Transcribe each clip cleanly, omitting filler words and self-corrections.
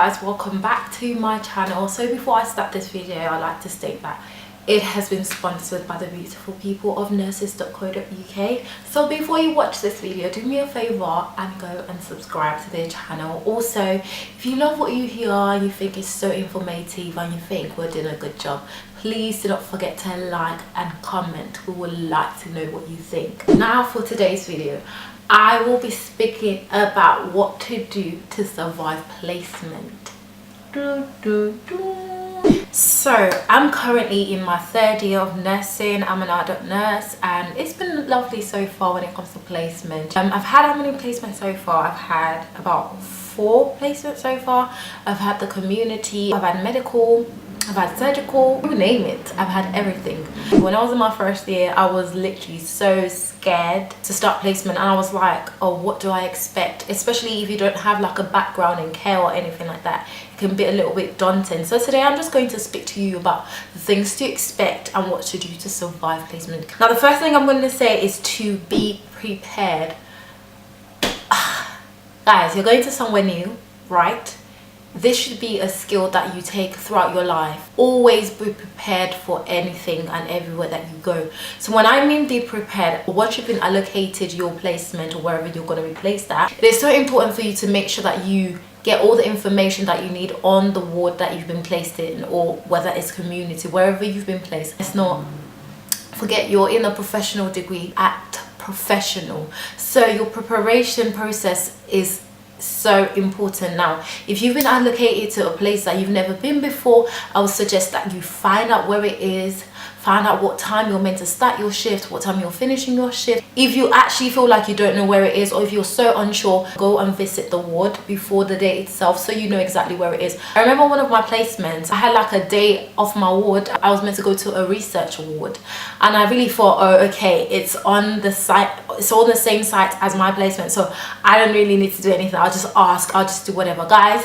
guys, welcome back to my channel. So before I start this video, I'd like to state that it has been sponsored by the beautiful people of Nurses.co.uk. So before you watch this video, do me a favor and go and subscribe to their channel. Also, if you love what you hear, you think it's so informative and you think we're doing a good job, please do not forget to like and comment. We would like to know what you think. Now for today's video, I will be speaking about what to do to survive placement. So I'm currently in my third year of nursing. I'm an adult nurse and it's been lovely so far when it comes to placement. I've had how many placements so far? I've had about 4 placements so far. I've had the community, I've had medical, I've had surgical, you name it, I've had everything. When I was in my first year, I was literally so scared to start placement and I was like, oh, what do I expect? Especially if you don't have like a background in care or anything like that, it can be a little bit daunting. So today I'm just going to speak to you about the things to expect and what to do to survive placement. Now the first thing I'm going to say is to be prepared. Guys, you're going to somewhere new, right? This should be a skill that you take throughout your life. Always be prepared for anything and everywhere that you go. So when I mean be prepared, once you've been allocated your placement or wherever you're going to be placed at, it's so important for you to make sure that you get all the information that you need on the ward that you've been placed in, or whether it's community, wherever you've been placed. It's not, forget you're in a professional degree, act professional. So your preparation process is so important. Now if you've been allocated to a place that you've never been before, I would suggest that you find out where it is, find out what time you're meant to start your shift, what time you're finishing your shift. If you actually feel like you don't know where it is, or if you're so unsure, go and visit the ward before the day itself so you know exactly where it is. I remember one of my placements, I had like a day off my ward. I was meant to go to a research ward and I really thought, oh okay, it's on the site, it's on the same site as my placement, so I don't really need to do anything. I'll just ask, I'll just do whatever. Guys,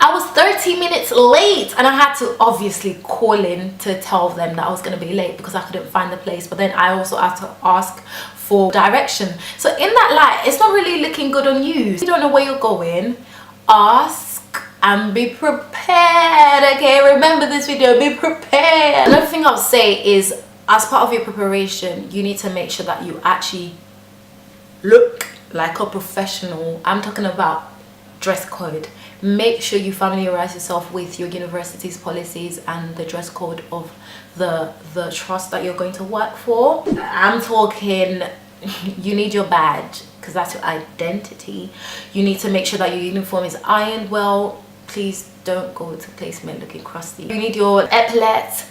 I was 30 minutes late and I had to obviously call in to tell them that I was going to be late because I couldn't find the place, but then I also had to ask for direction. So in that light, it's not really looking good on you. If you don't know where you're going, ask and be prepared. Okay, remember this video, be prepared. Another thing I'll say is, as part of your preparation, you need to make sure that you actually look like a professional. I'm talking about dress code. Make sure you familiarize yourself with your university's policies and the dress code of the trust that you're going to work for. I'm talking, you need your badge because that's your identity. You need to make sure that your uniform is ironed well. Please don't go to placement looking crusty. You need your epaulets.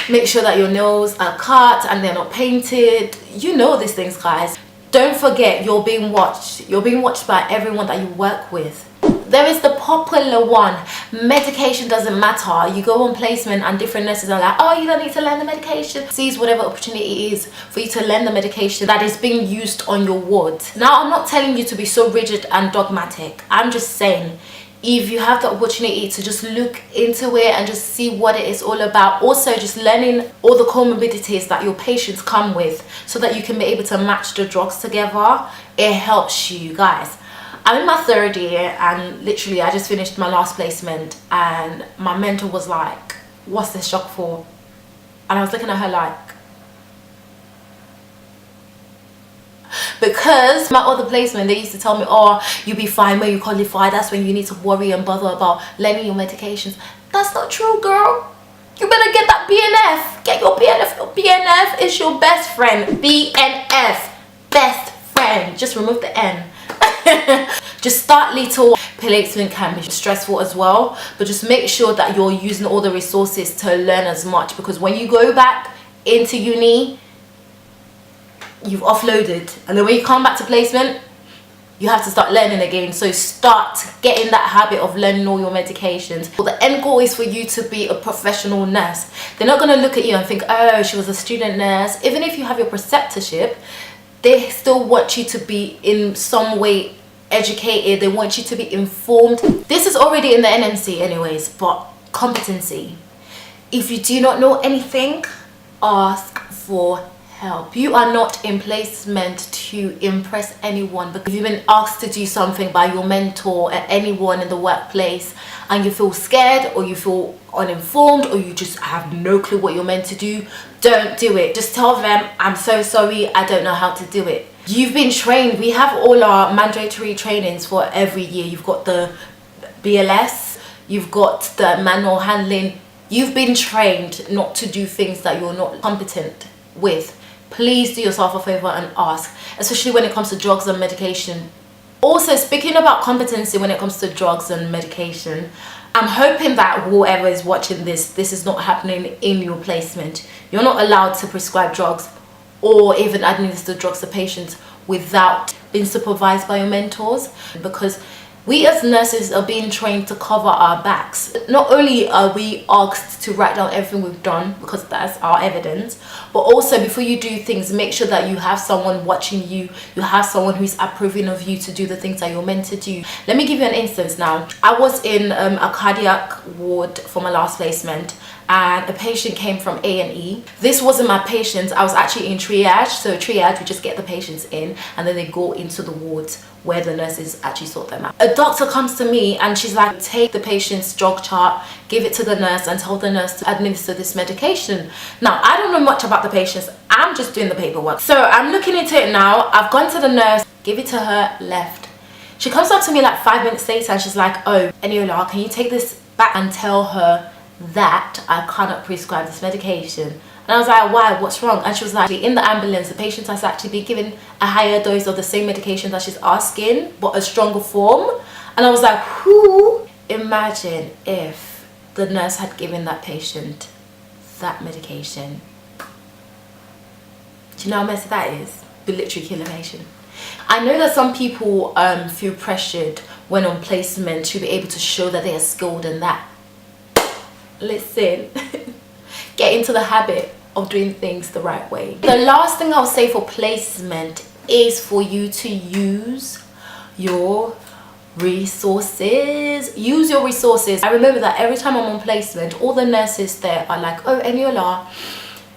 Make sure that your nails are cut and they're not painted. You know these things, guys. Don't forget, you're being watched. You're being watched by everyone that you work with. There is the popular one, medication doesn't matter. You go on placement and different nurses are like, oh, you don't need to learn the medication. Seize whatever opportunity it is for you to learn the medication that is being used on your ward. Now, I'm not telling you to be so rigid and dogmatic. I'm just saying, if you have the opportunity to just look into it and just see what it is all about, also just learning all the comorbidities that your patients come with so that you can be able to match the drugs together, it helps you. Guys, I'm in my 3rd year and literally I just finished my last placement and my mentor was like, what's this shock for? And I was looking at her like, because my other placement, they used to tell me, oh, you'll be fine when you qualify, that's when you need to worry and bother about learning your medications. That's not true, girl. You better get that BNF. Get your BNF. Your BNF is your best friend. BNF, best friend. Just remove the N. Just start little. Placement can be stressful as well, but just make sure that you're using all the resources to learn as much, because when you go back into uni, you've offloaded, and then when you come back to placement, you have to start learning again. So start getting that habit of learning all your medications. Well, the end goal is for you to be a professional nurse. They're not going to look at you and think, oh, she was a student nurse. Even if you have your preceptorship, they still want you to be in some way educated. They want you to be informed. This is already in the NMC anyways, but competency. If you do not know anything, ask for help. You are not in placement to impress anyone, because you've been asked to do something by your mentor or anyone in the workplace and you feel scared or you feel uninformed or you just have no clue what you're meant to do. Don't do it. Just tell them, I'm so sorry, I don't know how to do it. You've been trained. We have all our mandatory trainings for every year. You've got the BLS, you've got the manual handling. You've been trained not to do things that you're not competent with. Please do yourself a favor and ask, especially when it comes to drugs and medication. Also, speaking about competency when it comes to drugs and medication, I'm hoping that whoever is watching this is not happening in your placement. You're not allowed to prescribe drugs or even administer drugs to patients without being supervised by your mentors, because we as nurses are being trained to cover our backs. Not only are we asked to write down everything we've done, because that's our evidence, but also before you do things, make sure that you have someone watching you, you have someone who's approving of you to do the things that you're meant to do. Let me give you an instance now. I was in a cardiac ward for my last placement, and a patient came from A&E. This wasn't my patient, I was actually in triage. So triage, we just get the patients in and then they go into the wards where the nurses actually sort them out. A doctor comes to me and she's like, take the patient's drug chart, give it to the nurse and tell the nurse to administer this medication. Now, I don't know much about the patients, I'm just doing the paperwork. So I'm looking into it now. I've gone to the nurse, give it to her, left. She comes up to me like 5 minutes later and she's like, oh, Eniola, can you take this back and tell her that I cannot prescribe this medication? And I was like, why, what's wrong? And she was like, in the ambulance, the patient has actually been given a higher dose of the same medication that she's asking, but a stronger form. And I was like, who? Imagine if the nurse had given that patient that medication. Do you know how messy that is? You literally kill a patient. I know that some people feel pressured when on placement to be able to show that they are skilled in that. Listen, get into the habit of doing things the right way. The last thing I'll say for placement is for you to use your resources. Use your resources. I remember that every time I'm on placement, all the nurses there are like, oh, Eniola,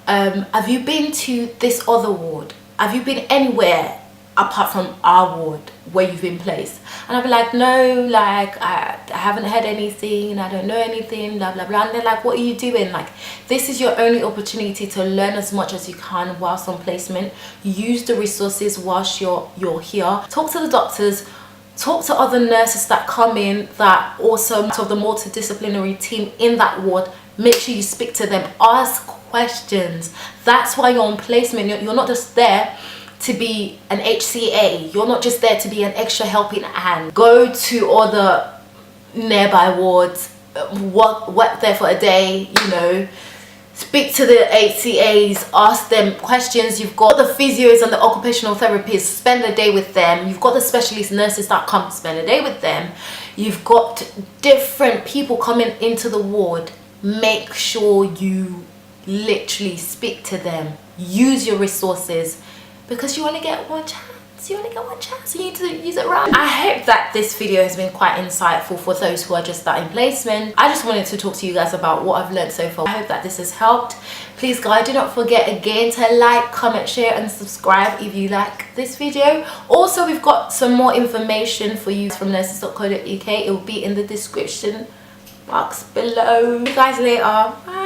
have you been to this other ward? Have you been anywhere apart from our ward where you've been placed? And I'll be like, no, like I haven't heard anything, I don't know anything, blah blah blah. And they're like, what are you doing? Like, this is your only opportunity to learn as much as you can whilst on placement. Use the resources whilst you're here. Talk to the doctors, talk to other nurses that come in that also part of the multidisciplinary team in that ward. Make sure you speak to them, ask questions. That's why you're on placement. You're not just there to be an HCA, you're not just there to be an extra helping hand. Go to other nearby wards, work there for a day, you know, speak to the HCAs, ask them questions. You've got the physios and the occupational therapists, spend a day with them. You've got the specialist nurses that come spend a day with them. You've got different people coming into the ward. Make sure you literally speak to them. Use your resources, because you only get one chance. You only get one chance, so you need to use it right. I hope that this video has been quite insightful for those who are just starting placement. I just wanted to talk to you guys about what I've learned so far. I hope that this has helped. Please guys, do not forget again to like, comment, share and subscribe if you like this video. Also, we've got some more information for you from Nurses.co.uk. It will be in the description box below. See you guys later. Bye.